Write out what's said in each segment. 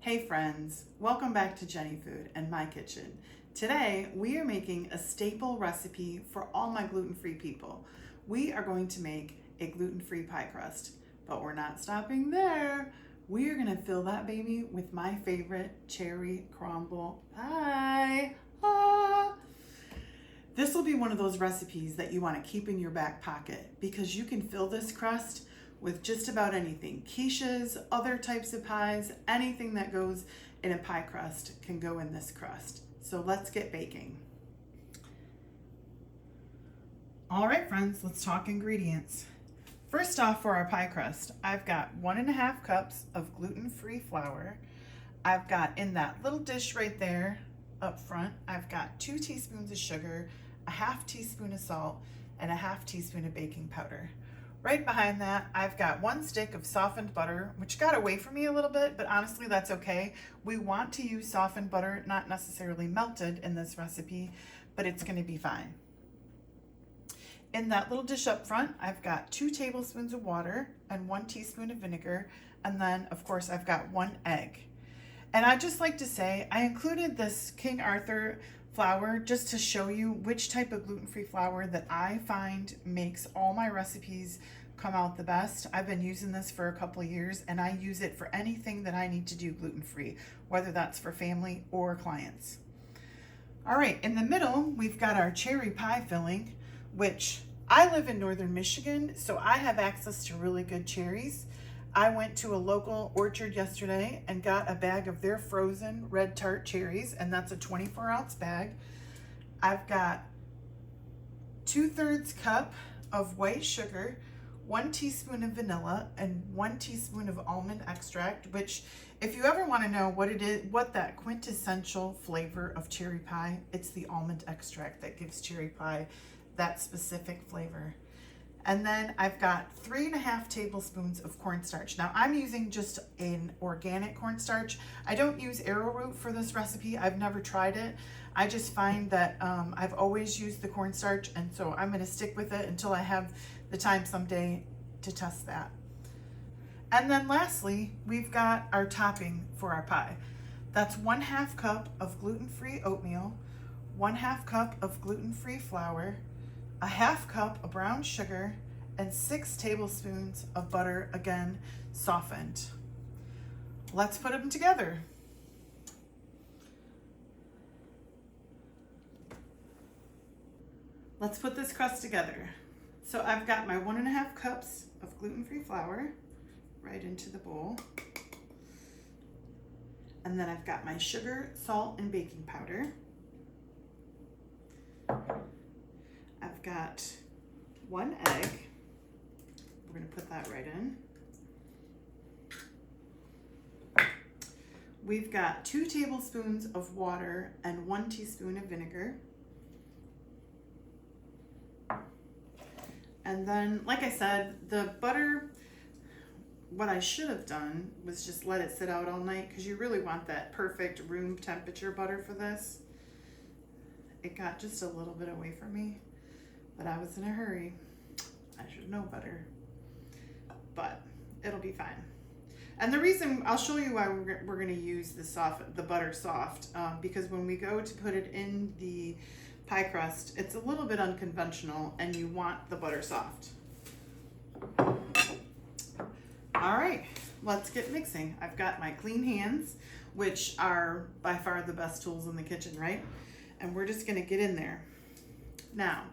Hey friends, welcome back to Jenifood and my kitchen. Today we are making a staple recipe for all my gluten-free people. We are going to make a gluten-free pie crust, but we're not stopping there. We are going to fill that baby with my favorite cherry crumble pie. This will be one of those recipes that you want to keep in your back pocket because you can fill this crust with just about anything. Quiches, other types of pies, anything that goes in a pie crust can go in this crust. So let's get baking. All right, friends, let's talk ingredients. First off, for our pie crust, I've got 1.5 cups of gluten-free flour. I've got in that little dish right there up front, I've got 2 teaspoons of sugar, a 1/2 teaspoon of salt, and a 1/2 teaspoon of baking powder. Right behind that, I've got 1 stick of softened butter, which got away from me a little bit, but honestly, that's okay. We want to use softened butter, not necessarily melted in this recipe, but it's gonna be fine. In that little dish up front, I've got 2 tablespoons of water and 1 teaspoon of vinegar, and then, of course, I've got 1 egg. And I'd just like to say, I included this King Arthur flour just to show you which type of gluten-free flour that I find makes all my recipes come out the best. I've been using this for a couple of years and I use it for anything that I need to do gluten-free, whether that's for family or clients. All right, in the middle, we've got our cherry pie filling, which I live in northern Michigan, so I have access to really good cherries. I went to a local orchard yesterday and got a bag of their frozen red tart cherries, and that's a 24-ounce bag. I've got 2/3 cup of white sugar, 1 teaspoon of vanilla, and 1 teaspoon of almond extract, which if you ever want to know what it is, what that quintessential flavor of cherry pie, it's the almond extract that gives cherry pie that specific flavor. And then I've got 3.5 tablespoons of cornstarch. Now I'm using just an organic cornstarch. I don't use arrowroot for this recipe. I've never tried it. I just find that I've always used the cornstarch, and so I'm gonna stick with it until I have the time someday to test that. And then lastly, we've got our topping for our pie. That's 1/2 cup of gluten-free oatmeal, 1/2 cup of gluten-free flour, a 1/2 cup of brown sugar, and 6 tablespoons of butter, again, softened. Let's put them together. Let's put this crust together. So I've got my 1.5 cups of gluten-free flour right into the bowl. And then I've got my sugar, salt, and baking powder. I've got 1 egg. We're going to put that right in. We've got 2 tablespoons of water and 1 teaspoon of vinegar. And then, like I said, the butter, what I should have done was just let it sit out all night because you really want that perfect room temperature butter for this. It got just a little bit away from me, but I was in a hurry. I should know better, but it'll be fine. And the reason, I'll show you why we're going to use the butter soft, because when we go to put it in the pie crust, it's a little bit unconventional and you want the butter soft. All right, let's get mixing. I've got my clean hands, which are by far the best tools in the kitchen, right? And we're just going to get in there. Now,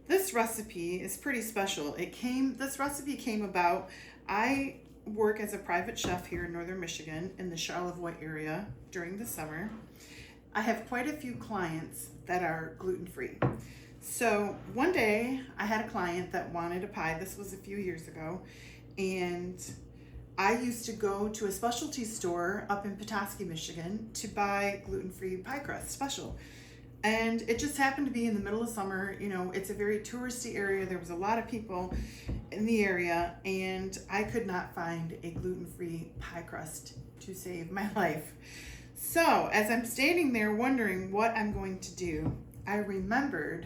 this recipe is pretty special. This recipe came about, I work as a private chef here in northern Michigan in the Charlevoix area during the summer. I have quite a few clients that are gluten-free. So one day I had a client that wanted a pie. This was a few years ago. And I used to go to a specialty store up in Petoskey, Michigan to buy gluten-free pie crust special. And it just happened to be in the middle of summer. You know, it's a very touristy area. There was a lot of people in the area, and I could not find a gluten-free pie crust to save my life. So as I'm standing there wondering what I'm going to do, I remembered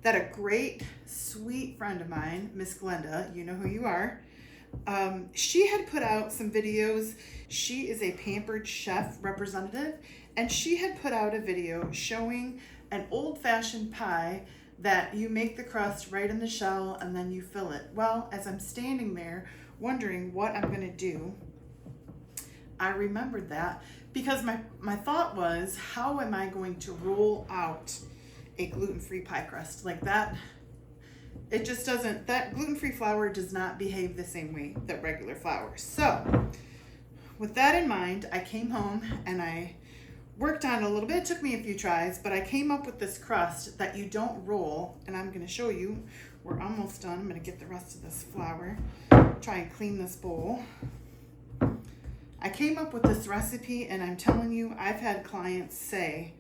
that a great, sweet friend of mine, Miss Glenda, you know who you are, She had put out some videos. She is a Pampered Chef representative, and she had put out a video showing an old-fashioned pie that you make the crust right in the shell and then you fill it. Well, as I'm standing there wondering what I'm going to do, I remembered that because my thought was, how am I going to roll out a gluten-free pie crust like that? It just doesn't, that gluten-free flour does not behave the same way that regular flour. So with that in mind, I came home and I worked on it a little bit. It took me a few tries, but I came up with this crust that you don't roll, and I'm going to show you. We're almost done. I'm going to get the rest of this flour, try and clean this bowl. I came up with this recipe, and I'm telling you, I've had clients say,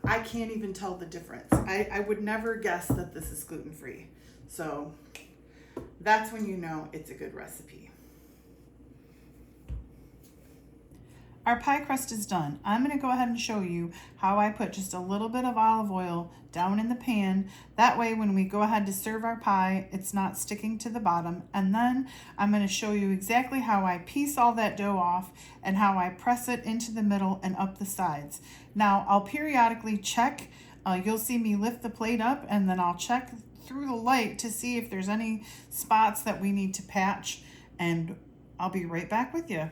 I can't even tell the difference. I would never guess that this is gluten-free. So that's when you know it's a good recipe. Our pie crust is done. I'm going to go ahead and show you how I put just a little bit of olive oil down in the pan. That way when we go ahead to serve our pie, it's not sticking to the bottom. And then I'm going to show you exactly how I piece all that dough off and how I press it into the middle and up the sides. Now I'll periodically check. You'll see me lift the plate up, and then I'll check through the light to see if there's any spots that we need to patch, and I'll be right back with you.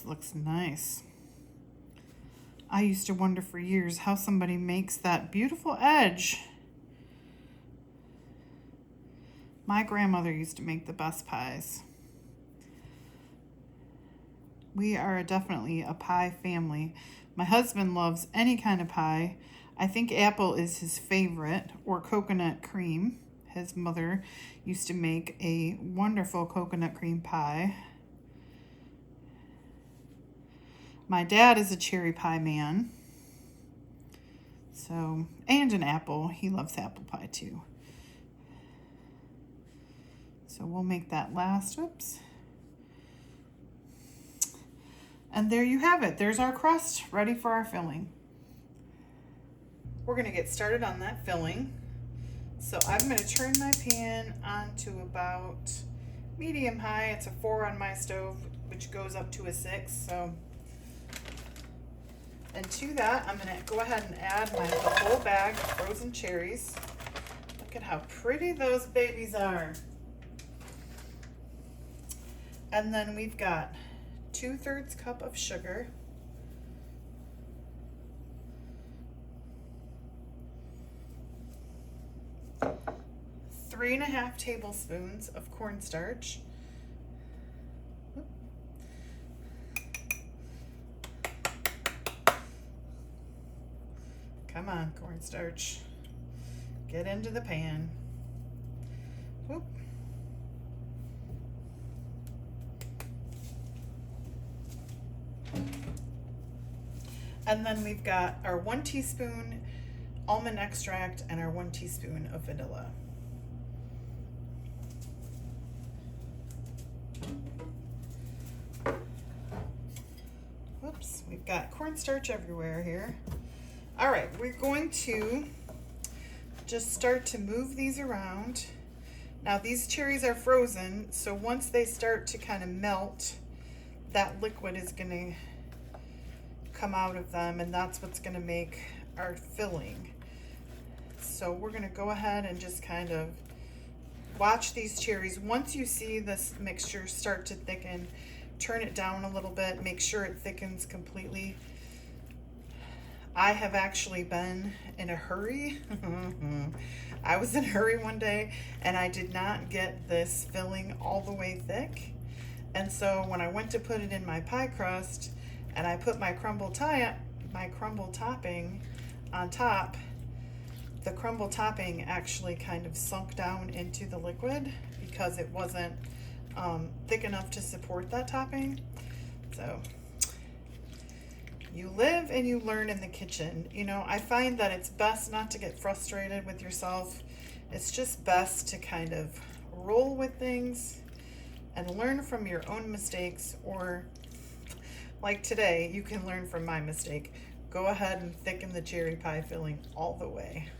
Looks nice. I used to wonder for years how somebody makes that beautiful edge. My grandmother used to make the best pies. We are definitely a pie family. My husband loves any kind of pie. I think apple is his favorite, or coconut cream. His mother used to make a wonderful coconut cream pie. My dad is a cherry pie man. So, and an apple. He loves apple pie too. So we'll make that last, oops. And there you have it. There's our crust ready for our filling. We're gonna get started on that filling. So I'm gonna turn my pan on to about medium high. It's a 4 on my stove, which goes up to a 6, so. And to that, I'm gonna go ahead and add the whole bag of frozen cherries. Look at how pretty those babies are. And then we've got 2/3 cup of sugar, 3.5 tablespoons of cornstarch, come on cornstarch, get into the pan. Whoop. And then we've got our 1 teaspoon almond extract and our 1 teaspoon of vanilla. Whoops, we've got cornstarch everywhere here. All right, we're going to just start to move these around. Now these cherries are frozen, so once they start to kind of melt, that liquid is going to come out of them, and that's what's going to make our filling. So we're going to go ahead and just kind of watch these cherries. Once you see this mixture start to thicken, turn it down a little bit, make sure it thickens completely. I have actually been in a hurry. I was in a hurry one day and I did not get this filling all the way thick. And so when I went to put it in my pie crust and I put my crumble topping on top, the crumble topping actually kind of sunk down into the liquid because it wasn't thick enough to support that topping. So you live and you learn in the kitchen. You know, I find that it's best not to get frustrated with yourself. It's just best to kind of roll with things and learn from your own mistakes, or like today, you can learn from my mistake. Go ahead and thicken the cherry pie filling all the way.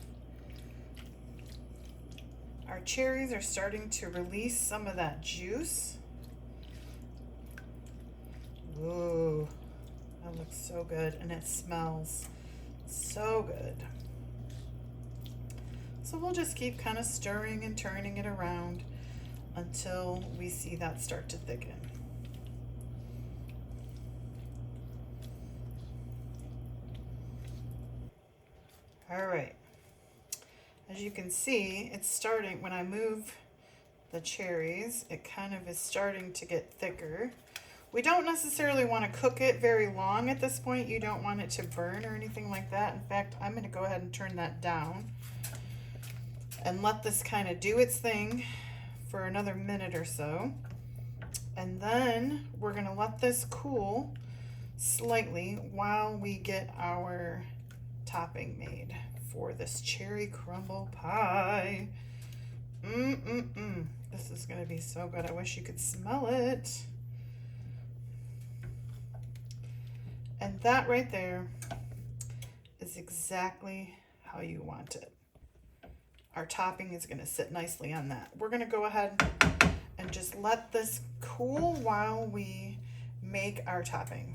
Our cherries are starting to release some of that juice. Ooh. That looks so good, and it smells so good. So we'll just keep kind of stirring and turning it around until we see that start to thicken. All right. As you can see, it's starting, when I move the cherries, it kind of is starting to get thicker. We don't necessarily want to cook it very long at this point. You don't want it to burn or anything like that. In fact, I'm going to go ahead and turn that down and let this kind of do its thing for another minute or so. And then we're going to let this cool slightly while we get our topping made for this cherry crumble pie. This is going to be so good. I wish you could smell it. And that right there is exactly how you want it. Our topping is going to sit nicely on that. We're going to go ahead and just let this cool while we make our topping.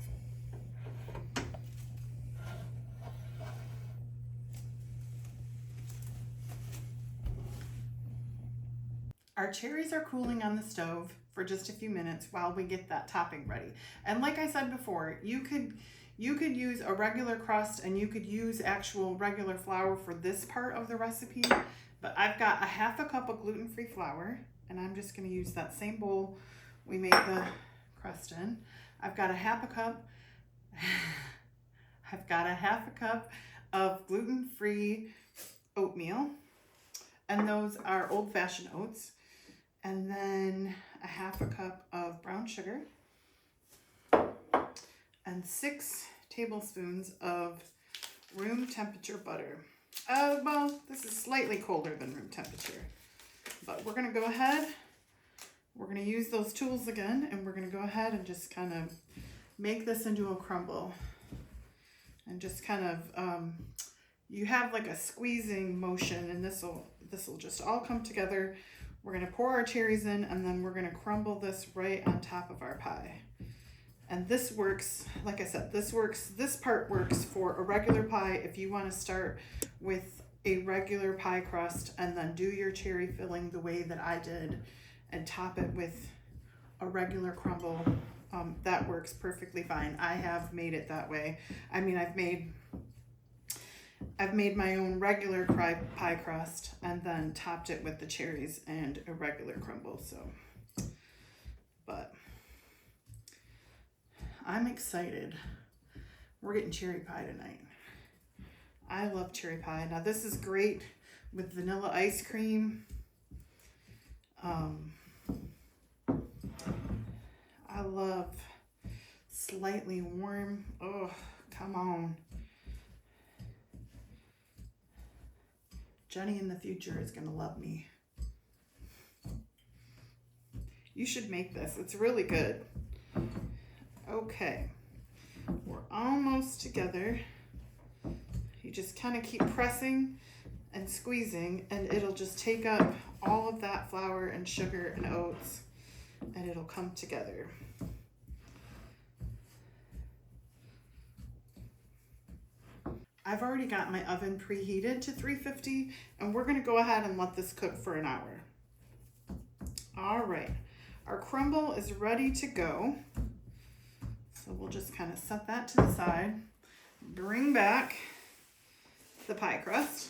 Our cherries are cooling on the stove for just a few minutes while we get that topping ready. And like I said before, you could use a regular crust and you could use actual regular flour for this part of the recipe, but I've got a 1/2 cup of gluten-free flour, and I'm just going to use that same bowl we made the crust in. I've got a 1/2 cup of gluten-free oatmeal, and those are old-fashioned oats. And then a 1/2 cup of brown sugar and 6 tablespoons of room temperature butter. Well, this is slightly colder than room temperature, but we're going to go ahead. We're going to use those tools again, and we're going to go ahead and just kind of make this into a crumble. And just kind of, you have like a squeezing motion, and this will just all come together. We're going to pour our cherries in, and then we're going to crumble this right on top of our pie. And this works, like I said, this part works for a regular pie if you want to start with a regular pie crust and then do your cherry filling the way that I did and top it with a regular crumble, that works perfectly fine. I have made it that way. I mean, I've made my own regular pie crust and then topped it with the cherries and a regular crumble. So, but I'm excited. We're getting cherry pie tonight. I love cherry pie. Now this is great with vanilla ice cream. I love slightly warm. Oh, come on. Jenny in the future is gonna love me. You should make this. It's really good. Okay, we're almost together. You just kind of keep pressing and squeezing, and it'll just take up all of that flour and sugar and oats, and it'll come together. I've already got my oven preheated to 350, and we're gonna go ahead and let this cook for an hour. All right, our crumble is ready to go. So we'll just kind of set that to the side, bring back the pie crust.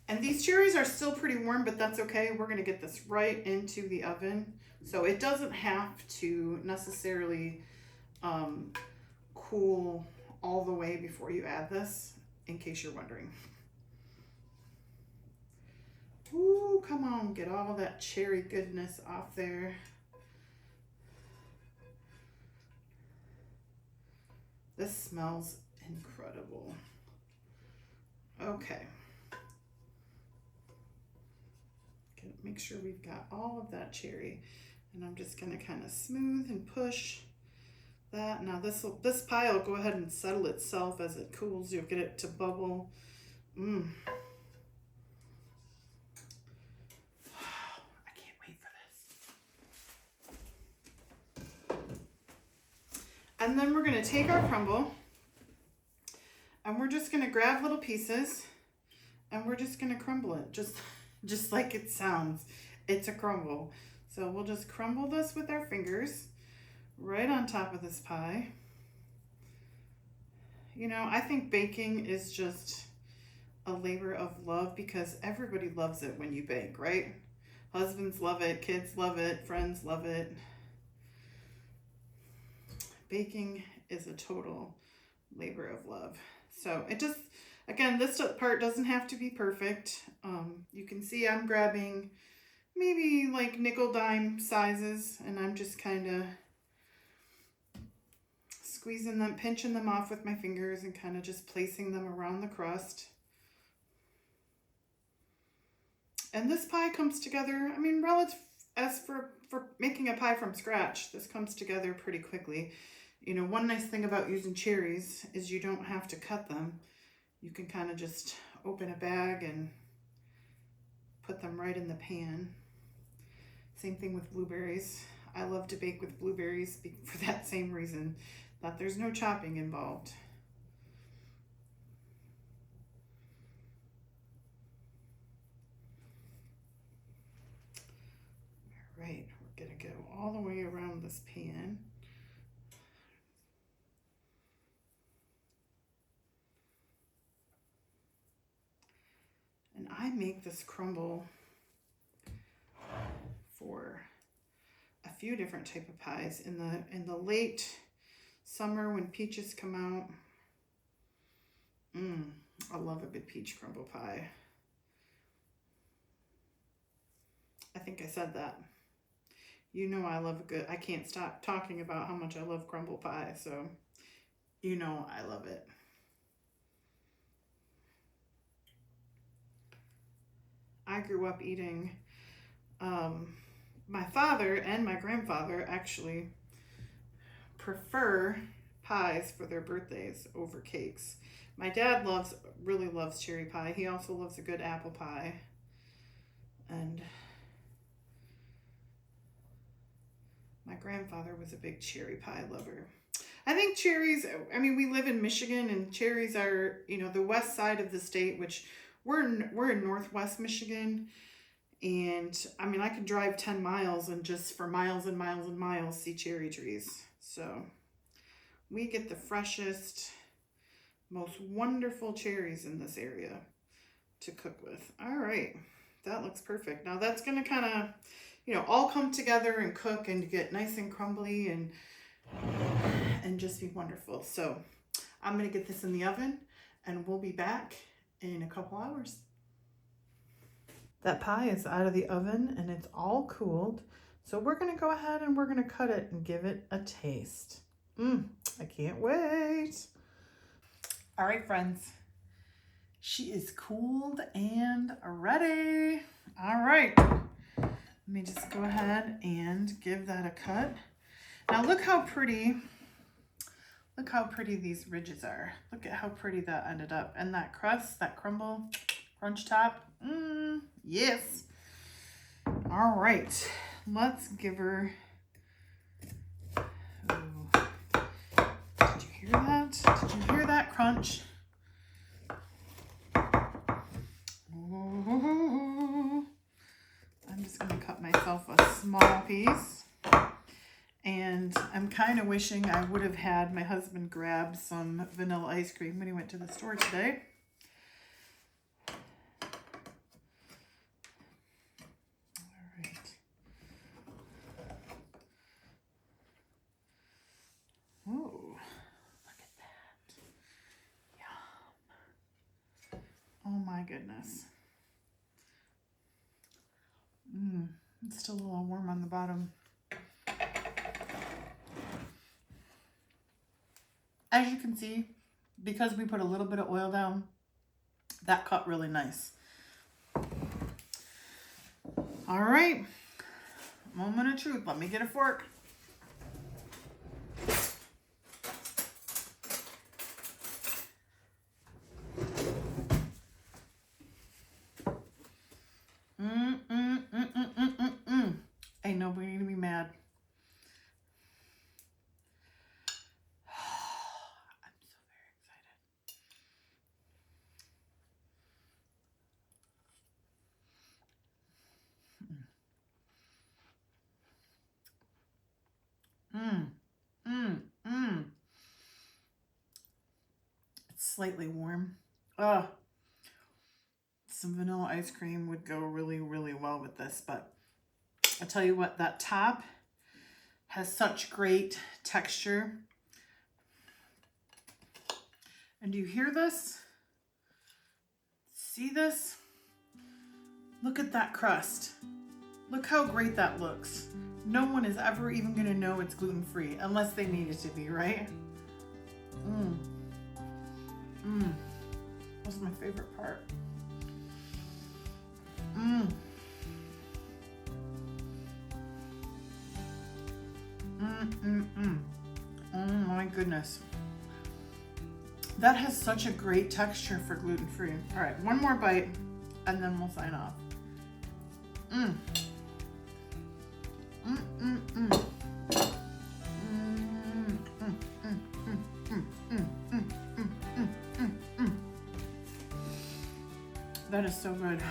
And these cherries are still pretty warm, but that's okay. We're gonna get this right into the oven. So it doesn't have to necessarily cool all the way before you add this, in case you're wondering. Ooh, come on, get all that cherry goodness off there. This smells incredible. Okay. Make sure we've got all of that cherry, and I'm just gonna kind of smooth and push that. Now this pie will go ahead and settle itself as it cools. You'll get it to bubble. I can't wait for this. And then we're gonna take our crumble, and we're just gonna grab little pieces, and we're just gonna crumble it, just like it sounds. It's a crumble. So we'll just crumble this with our fingers right on top of this pie. You know, I think baking is just a labor of love, because everybody loves it when you bake, right? Husbands love it, kids love it, friends love it. Baking is a total labor of love. So it just, again, this part doesn't have to be perfect. You can see I'm grabbing maybe like nickel dime sizes, and I'm just kind of squeezing them, pinching them off with my fingers, and kind of just placing them around the crust. And this pie comes together, I mean, relative, as for making a pie from scratch, this comes together pretty quickly. You know, one nice thing about using cherries is you don't have to cut them. You can kind of just open a bag and put them right in the pan. Same thing with blueberries. I love to bake with blueberries for that same reason, that there's no chopping involved. All right, we're gonna go all the way around this pan. And I make this crumble for a few different type of pies. In the late summer when peaches come out, I love a good peach crumble pie. I think I said that. You know I love a good, I can't stop talking about how much I love crumble pie, so you know I love it. I grew up eating, my father and my grandfather actually prefer pies for their birthdays over cakes. My dad really loves cherry pie. He also loves a good apple pie. And my grandfather was a big cherry pie lover. I think cherries, I mean, we live in Michigan and cherries are, you know, the west side of the state, which we're in Northwest Michigan. And I mean, I could drive 10 miles and just for miles and miles and miles see cherry trees. So we get the freshest, most wonderful cherries in this area to cook with. All right, that looks perfect. Now that's gonna kind of, you know, all come together and cook and get nice and crumbly and just be wonderful. So I'm gonna get this in the oven and we'll be back in a couple hours. That pie is out of the oven and it's all cooled. So we're gonna go ahead and we're gonna cut it and give it a taste. I can't wait. All right, friends. She is cooled and ready. All right. Let me just go ahead and give that a cut. Now look how pretty these ridges are. Look at how pretty that ended up. And that crust, that crumble, crunch top. Yes. All right. Let's give her. Ooh. Did you hear that? Did you hear that crunch? Ooh. I'm just going to cut myself a small piece. And I'm kind of wishing I would have had my husband grab some vanilla ice cream when he went to the store today. All right. Oh, look at that. Yum. Oh my goodness. It's still a little warm on the bottom. As you can see, because we put a little bit of oil down, that cut really nice. All right, moment of truth. Let me get a fork. Ain't nobody gonna be mad. I'm so very excited. It's slightly warm. Some vanilla ice cream would go really, really well with this, but I tell you what, that top has such great texture. And do you hear this? See this? Look at that crust. Look how great that looks. No one is ever even gonna know it's gluten-free unless they need it to be, right? That's my favorite part. Oh my goodness. That has such a great texture for gluten-free. All right, one more bite and then we'll sign off. That is so good.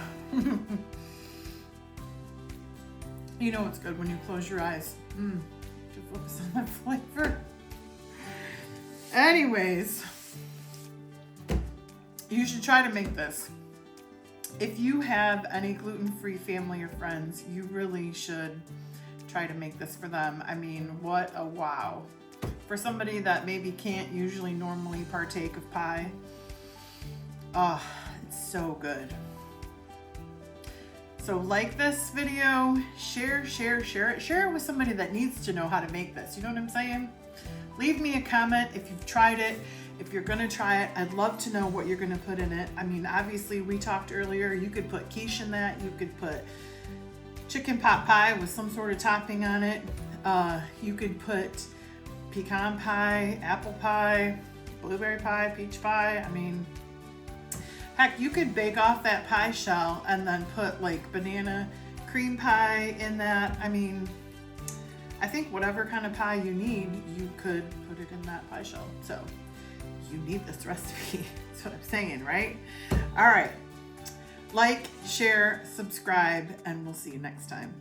You know it's good when you close your eyes. To focus on that flavor. Anyways, you should try to make this. If you have any gluten-free family or friends, you really should try to make this for them. I mean, what a wow. For somebody that maybe can't usually normally partake of pie, oh, it's so good. So like this video, share it with somebody that needs to know how to make this. You know what I'm saying? Leave me a comment if you've tried it. If you're gonna try it, I'd love to know what you're gonna put in it. I mean, obviously we talked earlier, you could put quiche in that, you could put chicken pot pie with some sort of topping on it. You could put pecan pie, apple pie, blueberry pie, peach pie. I mean, heck, you could bake off that pie shell and then put like banana cream pie in that. I mean, I think whatever kind of pie you need, you could put it in that pie shell. So you need this recipe. That's what I'm saying, right? All right. Like, share, subscribe, and we'll see you next time.